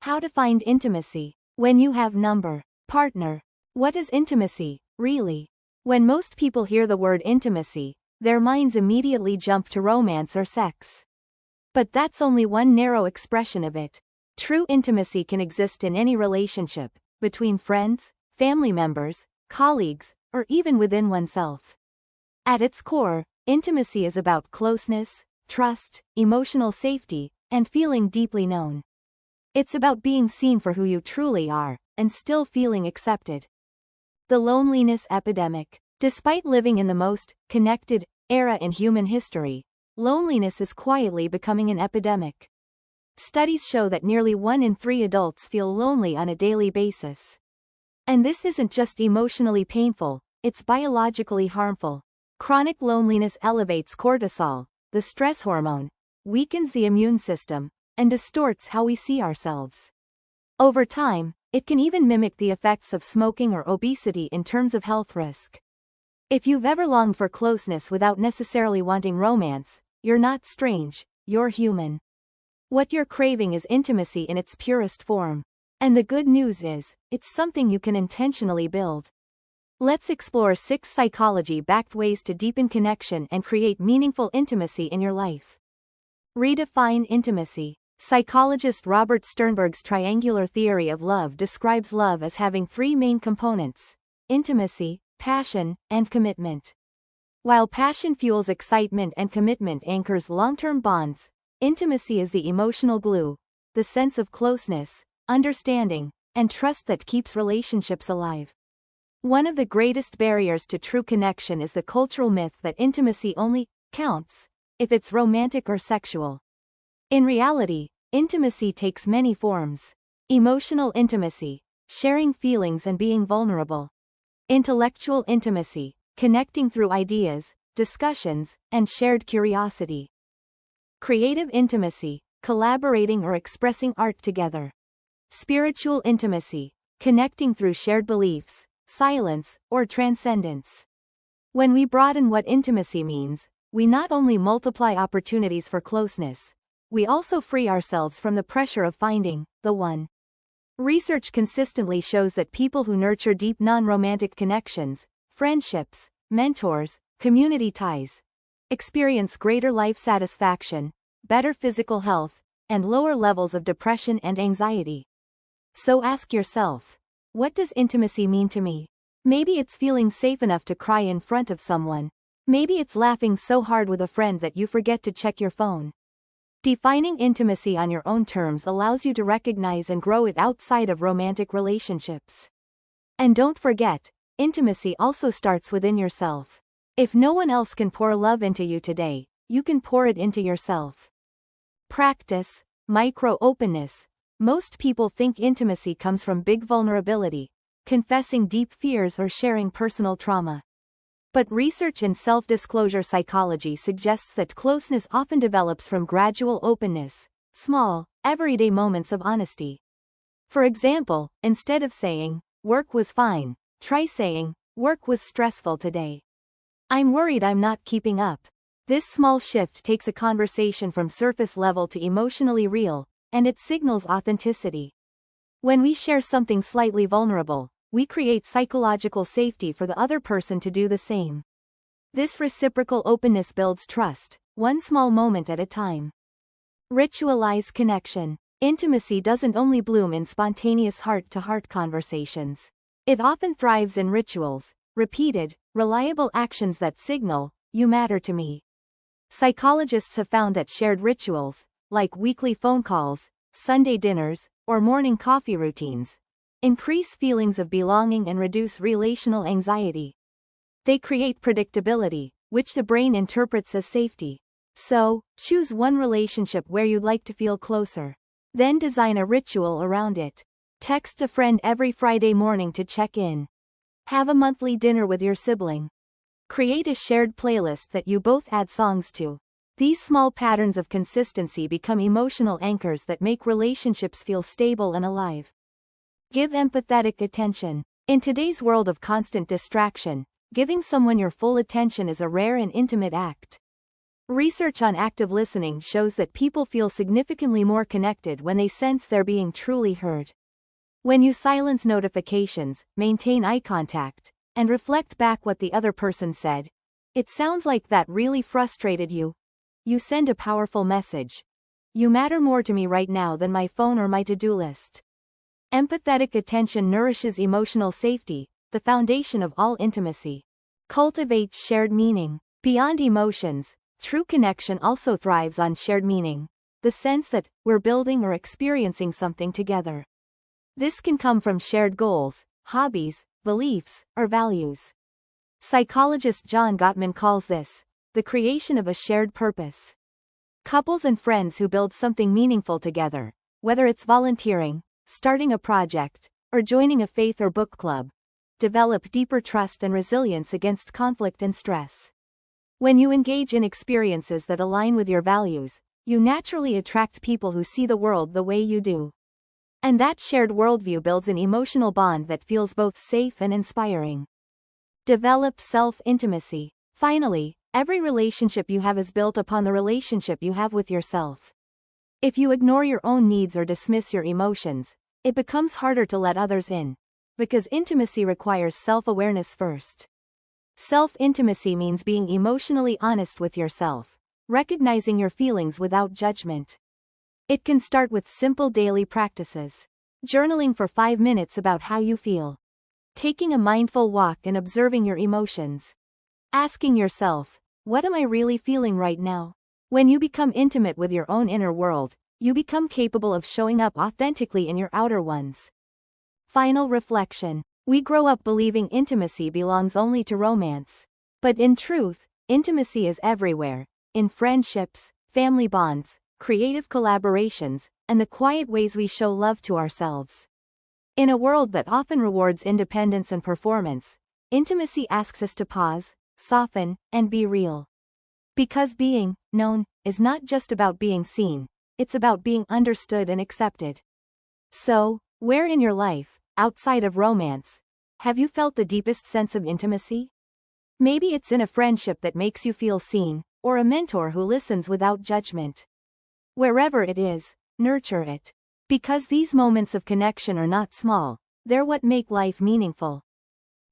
How to find intimacy when you have partner. What is intimacy, really? When most people hear the word intimacy, their minds immediately jump to romance or sex. But that's only one narrow expression of it. True intimacy can exist in any relationship, between friends, family members, colleagues, or even within oneself. At its core, intimacy is about closeness, trust, emotional safety, and feeling deeply known. It's about being seen for who you truly are, and still feeling accepted. The loneliness epidemic. Despite living in the most connected era in human history, loneliness is quietly becoming an epidemic. Studies show that nearly 1 in 3 adults feel lonely on a daily basis. And this isn't just emotionally painful, it's biologically harmful. Chronic loneliness elevates cortisol, the stress hormone, weakens the immune system, and distorts how we see ourselves. Over time, it can even mimic the effects of smoking or obesity in terms of health risk. If you've ever longed for closeness without necessarily wanting romance, you're not strange, you're human. What you're craving is intimacy in its purest form. And the good news is, it's something you can intentionally build. Let's explore 6 psychology-backed ways to deepen connection and create meaningful intimacy in your life. Redefine intimacy. Psychologist Robert Sternberg's triangular theory of love describes love as having 3 main components: intimacy, passion, and commitment. While passion fuels excitement and commitment anchors long-term bonds, intimacy is the emotional glue, the sense of closeness, understanding, and trust that keeps relationships alive. One of the greatest barriers to true connection is the cultural myth that intimacy only counts if it's romantic or sexual. In reality, intimacy takes many forms. Emotional intimacy, sharing feelings and being vulnerable. Intellectual intimacy, connecting through ideas, discussions, and shared curiosity. Creative intimacy, collaborating or expressing art together. Spiritual intimacy, connecting through shared beliefs, silence, or transcendence. When we broaden what intimacy means, we not only multiply opportunities for closeness, we also free ourselves from the pressure of finding the one. Research consistently shows that people who nurture deep non-romantic connections, friendships, mentors, community ties, experience greater life satisfaction, better physical health, and lower levels of depression and anxiety. So ask yourself, what does intimacy mean to me? Maybe it's feeling safe enough to cry in front of someone. Maybe it's laughing so hard with a friend that you forget to check your phone. Defining intimacy on your own terms allows you to recognize and grow it outside of romantic relationships. And don't forget, intimacy also starts within yourself. If no one else can pour love into you today, you can pour it into yourself. Practice micro-openness. Most people think intimacy comes from big vulnerability, confessing deep fears or sharing personal trauma. But research in self-disclosure psychology suggests that closeness often develops from gradual openness, small, everyday moments of honesty. For example, instead of saying, "Work was fine," try saying, "Work was stressful today. I'm worried I'm not keeping up." This small shift takes a conversation from surface level to emotionally real, and it signals authenticity. When we share something slightly vulnerable, we create psychological safety for the other person to do the same. This reciprocal openness builds trust, one small moment at a time. Ritualize connection. Intimacy doesn't only bloom in spontaneous heart-to-heart conversations. It often thrives in rituals, repeated, reliable actions that signal, "You matter to me." Psychologists have found that shared rituals, like weekly phone calls, Sunday dinners, or morning coffee routines, increase feelings of belonging and reduce relational anxiety. They create predictability, which the brain interprets as safety. So, choose one relationship where you'd like to feel closer. Then design a ritual around it. Text a friend every Friday morning to check in. Have a monthly dinner with your sibling. Create a shared playlist that you both add songs to. These small patterns of consistency become emotional anchors that make relationships feel stable and alive. Give empathetic attention. In today's world of constant distraction, giving someone your full attention is a rare and intimate act. Research on active listening shows that people feel significantly more connected when they sense they're being truly heard. When you silence notifications, maintain eye contact, and reflect back what the other person said, it sounds like that really frustrated you. You send a powerful message. You matter more to me right now than my phone or my to-do list. Empathetic attention nourishes emotional safety, the foundation of all intimacy. Cultivates shared meaning. Beyond emotions, true connection also thrives on shared meaning, the sense that we're building or experiencing something together. This can come from shared goals, hobbies, beliefs, or values. Psychologist John Gottman calls this the creation of a shared purpose. Couples and friends who build something meaningful together, whether it's volunteering, starting a project, or joining a faith or book club, develop deeper trust and resilience against conflict and stress. When you engage in experiences that align with your values, you naturally attract people who see the world the way you do. And that shared worldview builds an emotional bond that feels both safe and inspiring. Develop self-intimacy. Finally, every relationship you have is built upon the relationship you have with yourself. If you ignore your own needs or dismiss your emotions, it becomes harder to let others in. Because intimacy requires self-awareness first. Self-intimacy means being emotionally honest with yourself, recognizing your feelings without judgment. It can start with simple daily practices. Journaling for 5 minutes about how you feel. Taking a mindful walk and observing your emotions. Asking yourself, what am I really feeling right now? When you become intimate with your own inner world, you become capable of showing up authentically in your outer ones. Final reflection. We grow up believing intimacy belongs only to romance. But in truth, intimacy is everywhere, in friendships, family bonds, creative collaborations, and the quiet ways we show love to ourselves. In a world that often rewards independence and performance, intimacy asks us to pause, soften, and be real. Because being known is not just about being seen, it's about being understood and accepted. So, where in your life, outside of romance, have you felt the deepest sense of intimacy? Maybe it's in a friendship that makes you feel seen, or a mentor who listens without judgment. Wherever it is, nurture it. Because these moments of connection are not small, they're what make life meaningful.